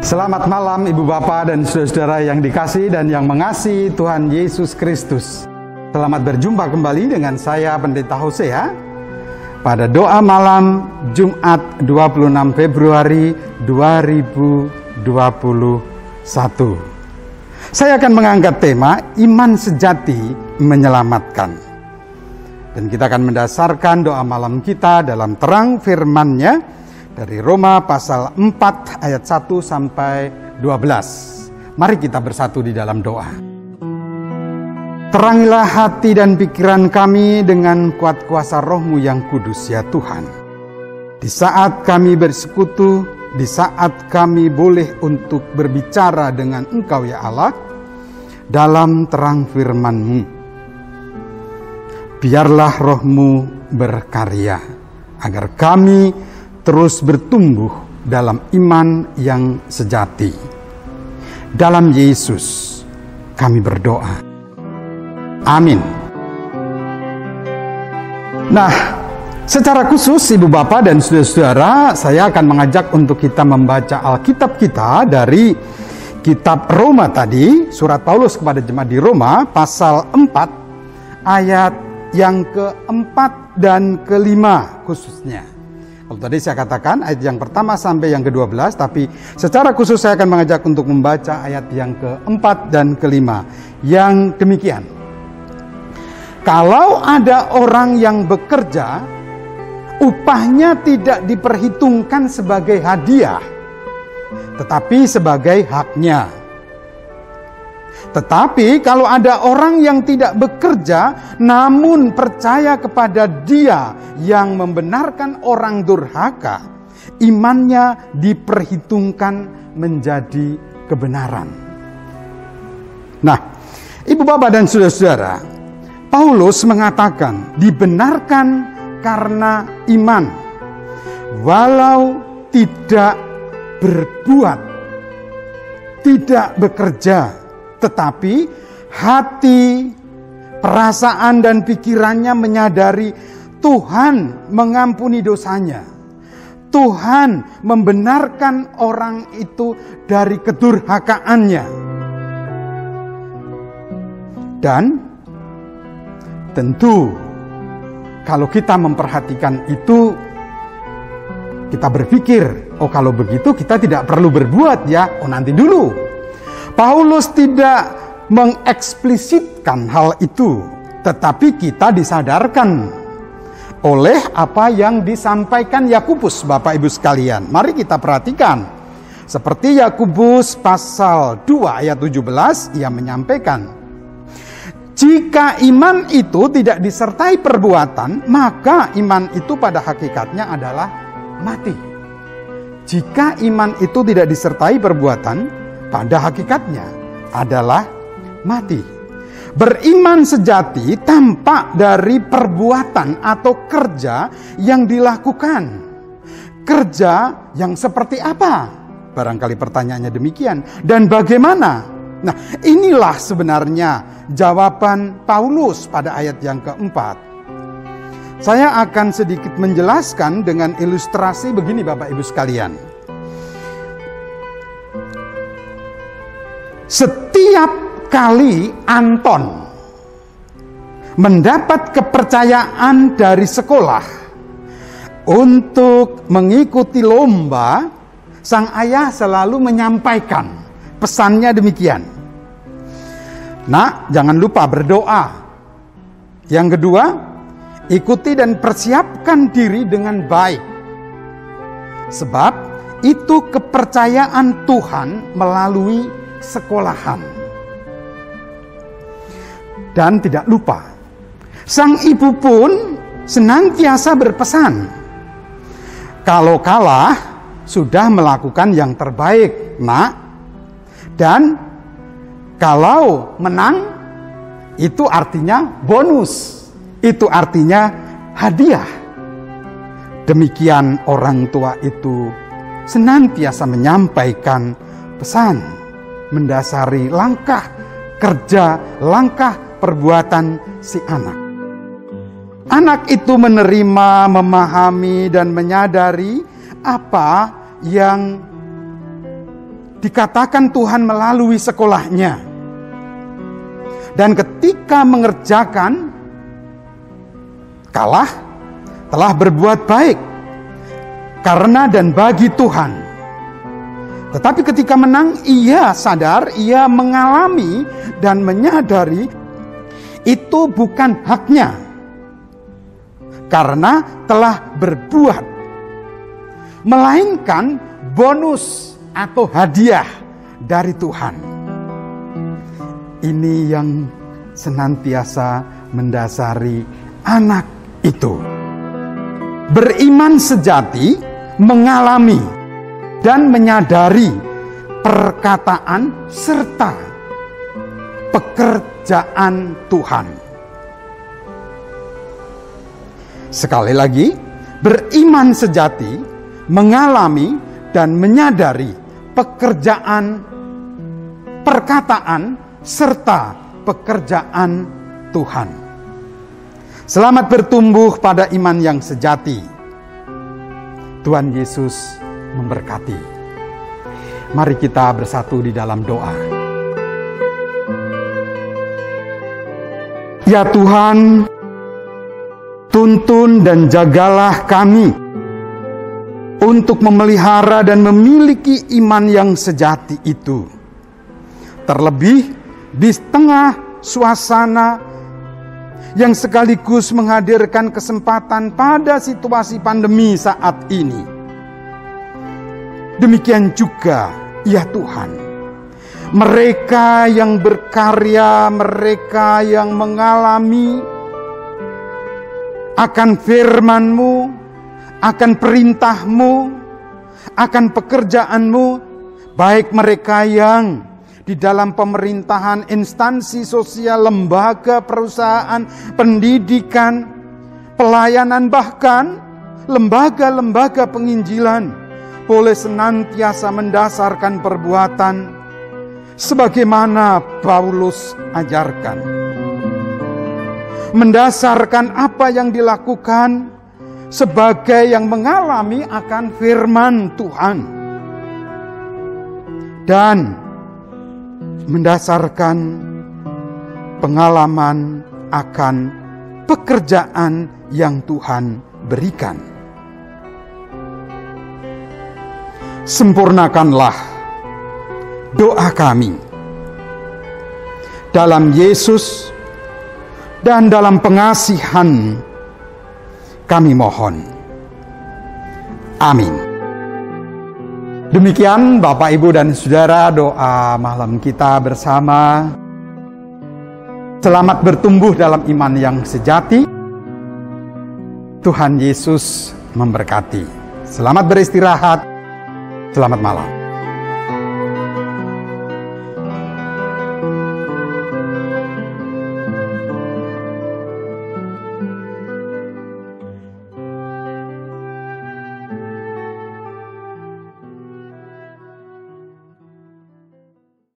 Selamat malam Ibu Bapak dan saudara-saudara yang dikasihi dan yang mengasihi Tuhan Yesus Kristus. Selamat berjumpa kembali dengan saya Pendeta Hosea pada doa malam Jumat 26 Februari 2021. Saya akan mengangkat tema iman sejati menyelamatkan. Dan kita akan mendasarkan doa malam kita dalam terang firman-Nya dari Roma pasal 4 ayat 1 sampai 12. Mari kita bersatu di dalam doa. Terangilah hati dan pikiran kami dengan kuat kuasa Roh-Mu yang kudus ya Tuhan. Di saat kami bersekutu, di saat kami boleh untuk berbicara dengan Engkau ya Allah, dalam terang firman-Mu. Biarlah Roh-Mu berkarya, agar kami terus bertumbuh dalam iman yang sejati. Dalam Yesus kami berdoa. Amin. Nah, secara khusus Ibu Bapak dan saudara-saudara, saya akan mengajak untuk kita membaca Alkitab kita dari kitab Roma tadi, surat Paulus kepada jemaat di Roma, pasal 4, ayat yang keempat dan kelima khususnya. Kalau tadi saya katakan ayat yang pertama sampai yang ke-12, tapi secara khusus saya akan mengajak untuk membaca ayat yang keempat dan kelima. Yang demikian. Kalau ada orang yang bekerja, upahnya tidak diperhitungkan sebagai hadiah, tetapi sebagai haknya. Tetapi kalau ada orang yang tidak bekerja, namun percaya kepada Dia yang membenarkan orang durhaka, imannya diperhitungkan menjadi kebenaran. Nah, Ibu Bapak dan saudara-saudara, Paulus mengatakan dibenarkan karena iman, walau tidak berbuat, tidak bekerja, tetapi hati, perasaan dan pikirannya menyadari Tuhan mengampuni dosanya. Tuhan membenarkan orang itu dari kedurhakaannya. Dan tentu kalau kita memperhatikan itu, kita berpikir, oh kalau begitu kita tidak perlu berbuat ya, oh nanti dulu. Paulus tidak mengeksplisitkan hal itu, tetapi kita disadarkan oleh apa yang disampaikan Yakobus, Bapak Ibu sekalian. Mari kita perhatikan. Seperti Yakobus pasal 2 ayat 17, ia menyampaikan, jika iman itu tidak disertai perbuatan, maka iman itu pada hakikatnya adalah mati. Jika iman itu tidak disertai perbuatan, pada hakikatnya adalah mati. Beriman sejati tampak dari perbuatan atau kerja yang dilakukan. Kerja yang seperti apa? Barangkali pertanyaannya demikian. Dan bagaimana? Nah, inilah sebenarnya jawaban Paulus pada ayat yang keempat. Saya akan sedikit menjelaskan dengan ilustrasi begini Bapak Ibu sekalian. Setiap kali Anton mendapat kepercayaan dari sekolah untuk mengikuti lomba, sang ayah selalu menyampaikan pesannya demikian. Nak, jangan lupa berdoa. Yang kedua, ikuti dan persiapkan diri dengan baik. Sebab itu kepercayaan Tuhan melalui sekolahan. Dan tidak lupa, sang ibu pun senantiasa berpesan, kalau kalah sudah melakukan yang terbaik, nak. Dan kalau menang, itu artinya bonus, itu artinya hadiah. Demikian orang tua itu senantiasa menyampaikan pesan, mendasari langkah kerja, langkah perbuatan si anak. Anak itu menerima, memahami, dan menyadari apa yang dikatakan Tuhan melalui sekolahnya. Dan ketika mengerjakan, kalah, telah berbuat baik karena dan bagi Tuhan. Tetapi ketika menang, ia sadar, ia mengalami dan menyadari itu bukan haknya karena telah berbuat, melainkan bonus atau hadiah dari Tuhan. Ini yang senantiasa mendasari anak itu. Beriman sejati mengalami dan menyadari perkataan serta pekerjaan Tuhan. Sekali lagi, beriman sejati mengalami dan menyadari pekerjaan, perkataan serta pekerjaan Tuhan. Selamat bertumbuh pada iman yang sejati. Tuhan Yesus memberkati. Mari kita bersatu di dalam doa. Ya Tuhan, tuntun dan jagalah kami untuk memelihara dan memiliki iman yang sejati itu. Terlebih di tengah suasana yang sekaligus menghadirkan kesempatan pada situasi pandemi saat ini. Demikian juga, ya Tuhan, mereka yang berkarya, mereka yang mengalami akan firman-Mu, akan perintah-Mu, akan pekerjaan-Mu, baik mereka yang di dalam pemerintahan, instansi sosial, lembaga, perusahaan, pendidikan, pelayanan, bahkan lembaga-lembaga penginjilan, boleh senantiasa mendasarkan perbuatan sebagaimana Paulus ajarkan. Mendasarkan apa yang dilakukan sebagai yang mengalami akan firman Tuhan. Dan mendasarkan pengalaman akan pekerjaan yang Tuhan berikan. Sempurnakanlah doa kami dalam Yesus dan dalam pengasihan kami mohon. Amin. Demikian Bapak, Ibu, dan Saudara, doa malam kita bersama. Selamat bertumbuh dalam iman yang sejati. Tuhan Yesus memberkati. Selamat beristirahat. Selamat malam.